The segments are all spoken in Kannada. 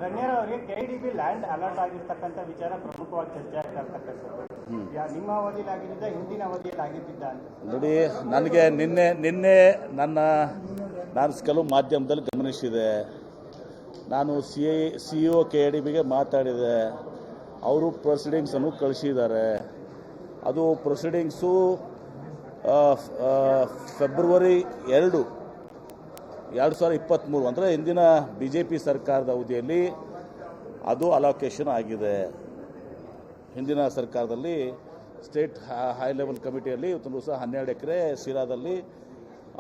ರಣ್ಯರ್ ಅವರಿಗೆ ಕೆಡಿಬಿ ಲ್ಯಾಂಡ್ ಅಲರ್ಟ್ ಆಗಿರ್ತಕ್ಕಂಥ ವಿಚಾರ ಪ್ರಮುಖವಾಗಿ ಚರ್ಚೆ ಆಗ್ತಾ ಇರ್ತಕ್ಕಂಥದ್ದು ನಿಮ್ಮ ಅವಧಿಯಲ್ಲಿ ಆಗಿದ್ದ ಹಿಂದಿನ ಅವಧಿಯಲ್ಲಿ ಆಗಿದ್ದ ಅಂತ ನೋಡಿ, ನನಗೆ ನಿನ್ನೆ ನಾನು ಕೆಲವು ಮಾಧ್ಯಮದಲ್ಲಿ ಗಮನಿಸಿದೆ. ನಾನು CEO KDBಗೆ ಮಾತಾಡಿದೆ. ಅವರು ಪ್ರೊಸೀಡಿಂಗ್ಸನ್ನು ಕಳಿಸಿದ್ದಾರೆ. ಅದು ಪ್ರೊಸೀಡಿಂಗ್ಸು ಫೆಬ್ರವರಿ 2, 2023 ಅಂದರೆ ಹಿಂದಿನ BJP ಸರ್ಕಾರದ ಅವಧಿಯಲ್ಲಿ ಅದು ಅಲೋಕೇಶನ್ ಆಗಿದೆ. ಹಿಂದಿನ ಸರ್ಕಾರದಲ್ಲಿ ಸ್ಟೇಟ್ ಹೈ ಲೆವೆಲ್ ಕಮಿಟಿಯಲ್ಲಿ ಇವತ್ತು ಸಹ 12 ಎಕರೆ ಸಿರಾದಲ್ಲಿ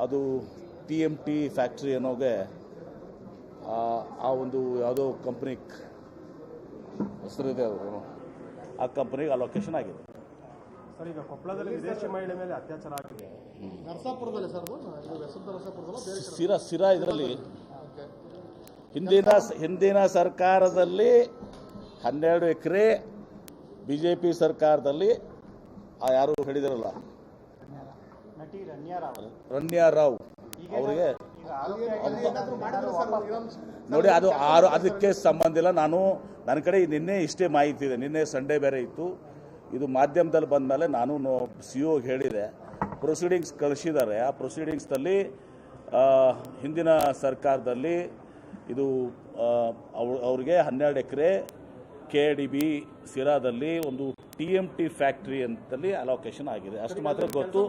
ಅದು TMT ಫ್ಯಾಕ್ಟ್ರಿ ಅನ್ನೋಗೆ ಆ ಒಂದು ಯಾವುದೋ ಕಂಪ್ನಿ ಹೆಸರಿದೆ, ಅವರು ಆ ಕಂಪ್ನಿಗೆ ಅಲೋಕೇಶನ್ ಆಗಿದೆ. ಸರ್, ಈಗ ಕೊಪ್ಪಳದಲ್ಲಿ ವಿದೇಶಿ ಮಹಿಳೆ ಮೇಲೆ ಅತ್ಯಾಚಾರ ಆಗಿದೆ. ನರಸಾಪುರದಲ್ಲಿ ಸರ್, ಸಿರಾ ಇದರಲ್ಲಿ ಹಿಂದಿನ ಸರ್ಕಾರದಲ್ಲಿ 12 ಎಕರೆ, BJP ಸರ್ಕಾರದಲ್ಲಿ ಯಾರು ಹೇಳಿದಾರಲ್ಲ ನಟಿ ರಣ್ಯಾ ರಾವ್ ಅವರಿಗೆ ನೋಡಿ, ಅದಕ್ಕೆ ಸಂಬಂಧ ಇಲ್ಲ. ನನ್ನ ಕಡೆ ನಿನ್ನೆ ಇಷ್ಟೇ ಮಾಹಿತಿ ಇದೆ. ನಿನ್ನೆ ಸಂಡೇ ಬೇರೆ ಇತ್ತು. ಇದು ಮಾಧ್ಯಮದಲ್ಲಿ ಬಂದ ಮೇಲೆ ನಾನು CEO ಹೇಳಿದೆ. ಪ್ರೊಸೀಡಿಂಗ್ಸ್ ಕಳಿಸಿದ್ದಾರೆ. ಆ ಪ್ರೊಸೀಡಿಂಗ್ಸ್ನಲ್ಲಿ ಹಿಂದಿನ ಸರ್ಕಾರದಲ್ಲಿ ಇದು ಅವ್ರಿಗೆ 12 ಎಕರೆ KDB ಸಿರಾದಲ್ಲಿ ಒಂದು TMT ಫ್ಯಾಕ್ಟ್ರಿ ಅಂತಲ್ಲಿ ಅಲೋಕೇಶನ್ ಆಗಿದೆ. ಅಷ್ಟು ಮಾತ್ರ ಗೊತ್ತು.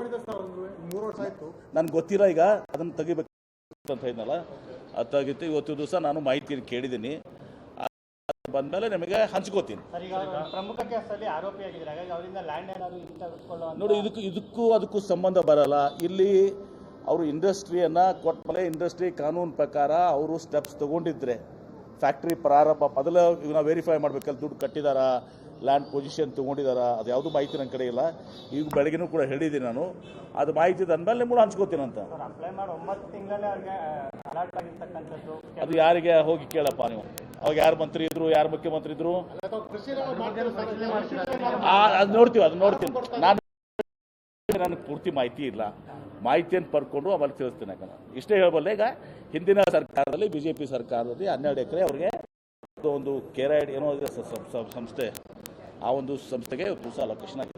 ನನಗೆ ಗೊತ್ತಿಲ್ಲ. ಈಗ ಅದನ್ನು ತೆಗಿಬೇಕು ಅಂತ ಹೇಳಿದ್ನಲ್ಲ, ಅದು ತೆಗಿತು. ಇವತ್ತು ದಿವಸ ನಾನು ಮಾಹಿತಿ ಕೇಳಿದ್ದೀನಿ. ಬಂದಮೇಲೆ ನಿಮಗೆ ಹಂಚ್ಕೋತೀನಿ. ಪ್ರಮುಖ ಕೇಸಲ್ಲಿ ಆರೋಪಿಯಾಗಿದ್ದಾರೆ. ಹಾಗಾಗಿ ಅವರಿಂದ ಲ್ಯಾಂಡ್ ಏನಾದರೂ ನೋಡಿ, ಅದಕ್ಕೂ ಸಂಬಂಧ ಬರಲ್ಲ. ಇಲ್ಲಿ ಅವರು ಇಂಡಸ್ಟ್ರಿಯನ್ನು ಕೊಟ್ಟಮೇಲೆ ಇಂಡಸ್ಟ್ರಿ ಕಾನೂನು ಪ್ರಕಾರ ಅವರು ಸ್ಟೆಪ್ಸ್ ತೊಗೊಂಡಿದ್ರೆ ಫ್ಯಾಕ್ಟ್ರಿ ಪ್ರಾರಂಭ ಮೊದಲು ನಾವು ವೆರಿಫೈ ಮಾಡಬೇಕಲ್ಲ, ದುಡ್ಡು ಕಟ್ಟಿದಾರಾ, ಲ್ಯಾಂಡ್ ಪೊಸಿಷನ್ ತೊಗೊಂಡಿದ್ದಾರಾ, ಅದು ಯಾವುದೂ ಮಾಹಿತಿ ನನ್ನ ಕಡೆ ಇಲ್ಲ. ಈಗ ಬೆಳಗ್ಗೆನೂ ಕೂಡ ಹೇಳಿದ್ದೀನಿ ನಾನು. ಅದು ಮಾಹಿತಿ ಅಂದಮೇಲೆ ನಿಮ್ಮನ್ನು ಹಂಚ್ಕೋತೀನಂತ. ಅಪ್ಲೈ ಮಾಡಿ 9 ತಿಂಗಳಲ್ಲೇ ಅವ್ರಿಗೆ ಅಲರ್ಟ್ ಆಗಿರ್ತಕ್ಕಂಥದ್ದು ಅದು ಯಾರಿಗೆ ಹೋಗಿ ಕೇಳಪ್ಪ ನೀವು. ಅವಾಗ ಯಾರು ಮಂತ್ರಿ ಇದ್ರು, ಯಾರು ಮುಖ್ಯಮಂತ್ರಿ ಇದ್ರು, ಅದು ನೋಡ್ತೀನಿ. ನನಗೆ ಪೂರ್ತಿ ಮಾಹಿತಿ ಇಲ್ಲ. ಮಾಹಿತಿಯನ್ನು ಪಡ್ಕೊಂಡು ಆಮೇಲೆ ತಿಳಿಸ್ತೀನಿ. ಯಾಕಂದ್ರೆ ಇಷ್ಟೇ ಹೇಳಬಲ್ಲೆ, ಈಗ ಹಿಂದಿನ ಸರ್ಕಾರದಲ್ಲಿ BJP ಸರ್ಕಾರದಲ್ಲಿ 12 ಎಕರೆ ಅವರಿಗೆ ಒಂದು ಕೆರೈಡ್ ಏನೋ ಸಂಸ್ಥೆ, ಆ ಒಂದು ಸಂಸ್ಥೆಗೆ ಪುರುಷ ಅಲೋಕೇಶನ್ ಆಗಿದೆ.